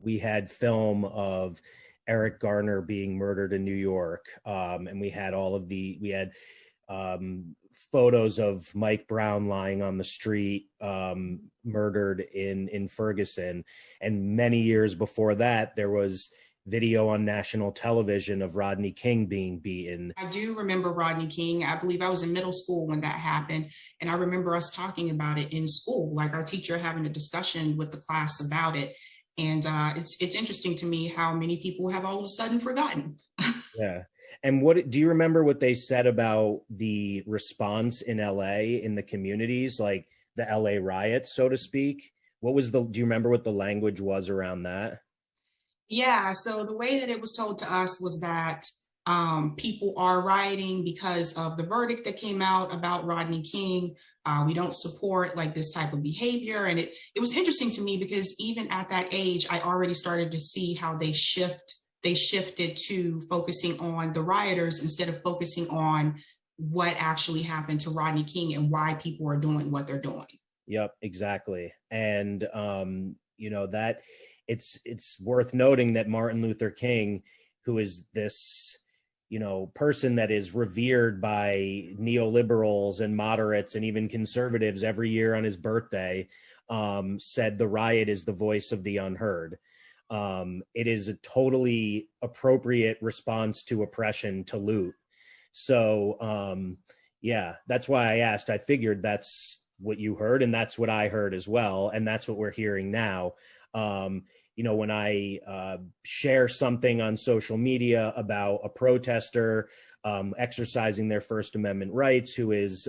we had film of Eric Garner being murdered in New York. And we had photos of Mike Brown lying on the street, murdered in Ferguson. And many years before that, there was video on national television of Rodney King being beaten. I do remember Rodney King. I believe I was in middle school when that happened. And I remember us talking about it in school, like our teacher having a discussion with the class about it. And it's interesting to me how many people have all of a sudden forgotten. Yeah. And what do you remember what they said about the response in LA in the communities, like the LA riots, so to speak? Do you remember what the language was around that? Yeah, so the way that it was told to us was that people are rioting because of the verdict that came out about Rodney King. We don't support like this type of behavior. And it was interesting to me because even at that age, I already started to see how they shifted to focusing on the rioters instead of focusing on what actually happened to Rodney King and why people are doing what they're doing. Yep, exactly. And that it's worth noting that Martin Luther King, who is this person that is revered by neoliberals and moderates and even conservatives every year on his birthday, said the riot is the voice of the unheard. It is a totally appropriate response to oppression to loot. So yeah, that's why I asked. I figured that's what you heard, and that's what I heard as well, and that's what we're hearing now. When I share something on social media about a protester exercising their First Amendment rights who is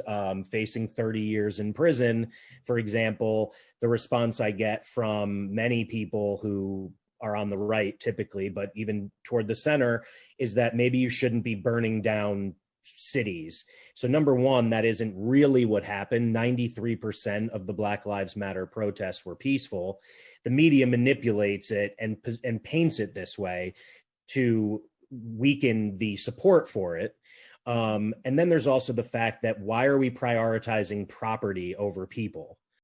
facing 30 years in prison, for example, the response I get from many people who are on the right typically, but even toward the center, is that maybe you shouldn't be burning down cities. So number one, that isn't really what happened. 93% of the Black Lives Matter protests were peaceful. The media manipulates it and paints it this way to weaken the support for it. And then there's also the fact that why are we prioritizing property over people?